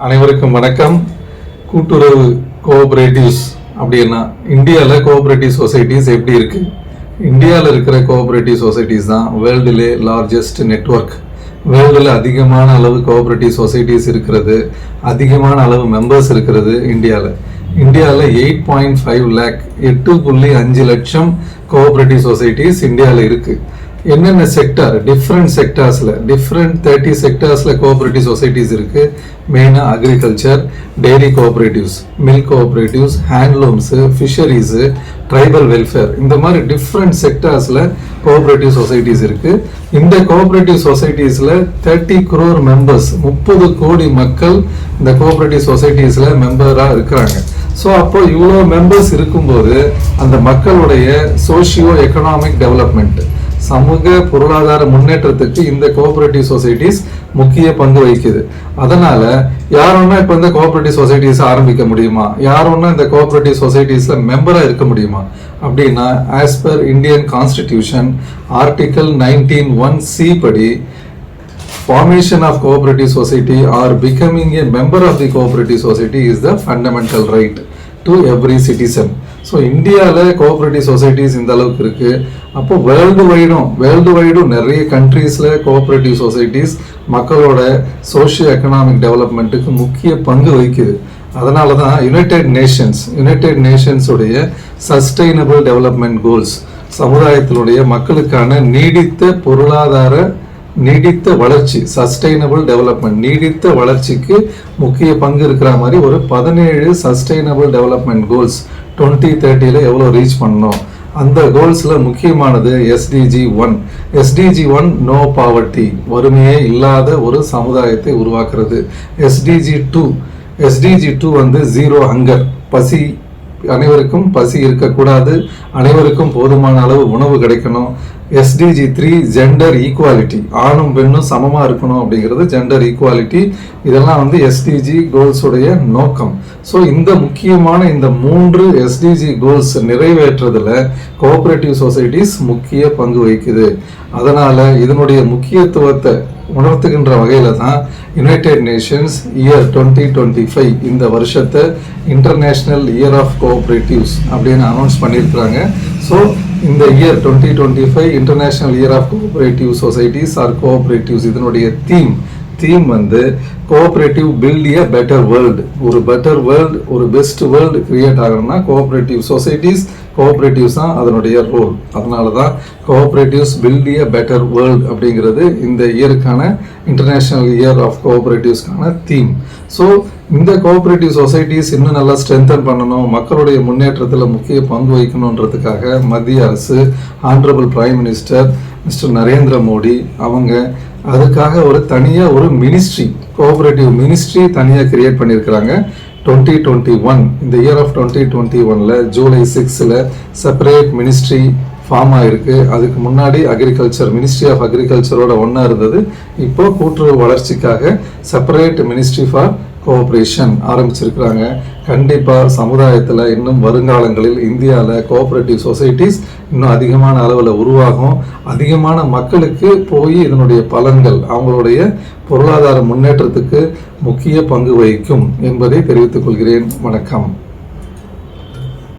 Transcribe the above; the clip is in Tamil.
அனைவருக்கும் வணக்கம். கூட்டுறவு கோஆபரேட்டிவ்ஸ் அப்படின்னா இந்தியாவில் கோஆபரேட்டிவ் சொசைட்டிஸ் எப்படி இருக்கு? இந்தியாவில் இருக்கிற கோஆபரேட்டிவ் சொசைட்டிஸ் தான் வேர்ல்டுலே லார்ஜஸ்ட் நெட்வொர்க். வேர்ல்டில் அதிகமான அளவு கோஆபரேட்டிவ் சொசைட்டிஸ் இருக்கிறது, அதிகமான அளவு மெம்பர்ஸ் இருக்கிறது இந்தியாவில். 8.5 lakh 8.5 லட்சம் கோஆபரேட்டிவ் சொசைட்டிஸ் இந்தியாவில் இருக்கு. என்னென்ன செக்டார், டிஃப்ரெண்ட் செக்டார்ஸில், டிஃப்ரெண்ட் 30 செக்டார்ஸில் கோஆபரேட்டிவ் சொசைட்டிஸ் இருக்குது. மெயினாக agriculture, dairy cooperatives, milk cooperatives, handlooms, fisheries, tribal welfare, இந்த மாதிரி டிஃப்ரெண்ட் செக்டார்ஸில் கோஆபரேட்டிவ் சொசைட்டிஸ் இருக்குது. இந்த கோஆபரேட்டிவ் சொசைட்டிஸில் 30 crore மெம்பர்ஸ், 30 கோடி மக்கள் இந்த கோஆபரேட்டிவ் சொசைட்டிஸில் மெம்பராக இருக்கிறாங்க. ஸோ அப்போ இவ்வளோ மெம்பர்ஸ் இருக்கும்போது அந்த மக்களுடைய சோஷியோ எக்கனாமிக் டெவலப்மெண்ட், சமூக பொருளாதார முன்னேற்றத்துக்கு இந்த கோஆபரேட்டிவ் சொசைட்டிஸ் முக்கிய பங்கு வகிக்குது. அதனால யாரோன்னா இப்போ இந்த கோஆபரேட்டிவ் சொசைட்டிஸ் ஆரம்பிக்க முடியுமா? யாரோன்னா இந்த கோஆபரேட்டிவ் சொசைட்டிஸ்ல மெம்பரா இருக்க முடியுமா அப்படின்னா, as per Indian constitution article 19(1)(c) படி, formation of cooperative society or becoming a member of the cooperative society is the fundamental right to every citizen. So இந்தியாவில் கோஆபரேட்டிவ் சொசைட்டிஸ் இந்த அளவுக்கு இருக்கு. அப்போ வேர்ல்டு வைடும் நிறைய கண்ட்ரீஸில் கோஆபரேட்டிவ் சொசைட்டிஸ் மக்களோட சோஷியோ எக்கனாமிக் டெவலப்மெண்ட்டுக்கு முக்கிய பங்கு வகிக்குது. அதனால தான் யுனைடெட் நேஷன்ஸுடைய சஸ்டைனபிள் டெவலப்மெண்ட் கோல்ஸ், சமுதாயத்தினுடைய மக்களுக்கான நீடித்த பொருளாதார நீடித்த வளர்ச்சி, சஸ்டைனபிள் டெவலப்மெண்ட், நீடித்த வளர்ச்சிக்கு முக்கிய பங்கு இருக்கிற மாதிரி ஒரு 17 சஸ்டைனபிள் டெவலப்மெண்ட் கோல்ஸ் 2030 எவ்வளோ ரீச் பண்ணணும். அந்த கோல்ஸில் முக்கியமானது SDG 1 நோ பாவர்ட்டி, வறுமையே இல்லாத ஒரு சமுதாயத்தை உருவாக்குறது. SDG 2 வந்து ஜீரோ ஹங்கர், பசி, அனைவருக்கும் பசி இருக்கக்கூடாது, அனைவருக்கும் போதுமான அளவு உணவு கிடைக்கணும். SDG 3 ஜெண்டர் ஈக்குவாலிட்டி, ஆணும் பெண்ணும் சமமாக இருக்கணும் அப்படிங்கிறது ஜெண்டர் ஈக்குவாலிட்டி. இதெல்லாம் வந்து SDG கோல்ஸுடைய நோக்கம். ஸோ இந்த முக்கியமான இந்த 3 SDG கோல்ஸ் நிறைவேற்றுறதுல கோஆபரேட்டிவ் சொசைட்டிஸ் முக்கிய பங்கு வகிக்குது. அதனால இதனுடைய முக்கியத்துவத்தை உணர்த்துகின்ற வகையில தான் யுனைடெட் நேஷன்ஸ் இயர் 2025 இந்த வருஷத்தை இன்டர்நேஷனல் இயர் ஆஃப் கோஆபரேட்டிவ்ஸ் அப்படின்னு அனௌன்ஸ் பண்ணியிருக்கிறாங்க. ஸோ இந்த year 2025 international year of cooperative societies or cooperatives, இதனுடைய தீம் வந்து cooperative build a better world. ஒரு பெட்டர் வேர்ல்டு, ஒரு பெஸ்ட் வேர்ல்டு கிரியேட் ஆகணும்னா கோஆபரேட்டிவ் சொசைட்டிஸ், கோஆபரேட்டிவ்ஸ் தான் அதனுடைய ரோல். அதனால தான் cooperatives build a better world அப்படிங்கிறது இந்த இயருக்கான இன்டர்நேஷனல் இயர் ஆஃப் கோஆபரேட்டிவ்ஸ்க்கான தீம். ஸோ இந்த கோஆபரேட்டிவ் சொசைட்டிஸ் இன்னும் நல்லா ஸ்ட்ரென்தன் பண்ணணும், மக்களுடைய முன்னேற்றத்தில் முக்கிய பங்கு வகிக்கணுன்றதுக்காக மத்திய அரசு, honourable prime minister mister Narendra Modi அவங்க அதுக்காக ஒரு தனியாக ஒரு மினிஸ்ட்ரி, கோஆபரேட்டிவ் மினிஸ்ட்ரி தனியாக கிரியேட் பண்ணியிருக்கிறாங்க. 2021 இந்த year of 2021 July 6 separate ministry form ஆயிருக்கு. அதுக்கு முன்னாடி மினிஸ்ட்ரி ஆஃப் அக்ரிகல்ச்சரோட ஒன்றா இருந்தது. இப்போ கூட்டுறவு வளர்ச்சிக்காக செப்பரேட் மினிஸ்ட்ரி ஃபார் கோஆபரேஷன் ஆரம்பிச்சிருக்கிறாங்க. கண்டிப்பாக சமுதாயத்தில் இன்னும் வருங்காலங்களில் இந்தியாவில் கோஆபரேட்டிவ் சொசைட்டிஸ் இன்னும் அதிகமான அளவில் உருவாகும். அதிகமான மக்களுக்கு போய் இதனுடைய பலன்கள் அவங்களுடைய பொருளாதார முன்னேற்றத்துக்கு முக்கிய பங்கு வகிக்கும் என்பதை தெரிவித்துக் கொள்கிறேன். வணக்கம்.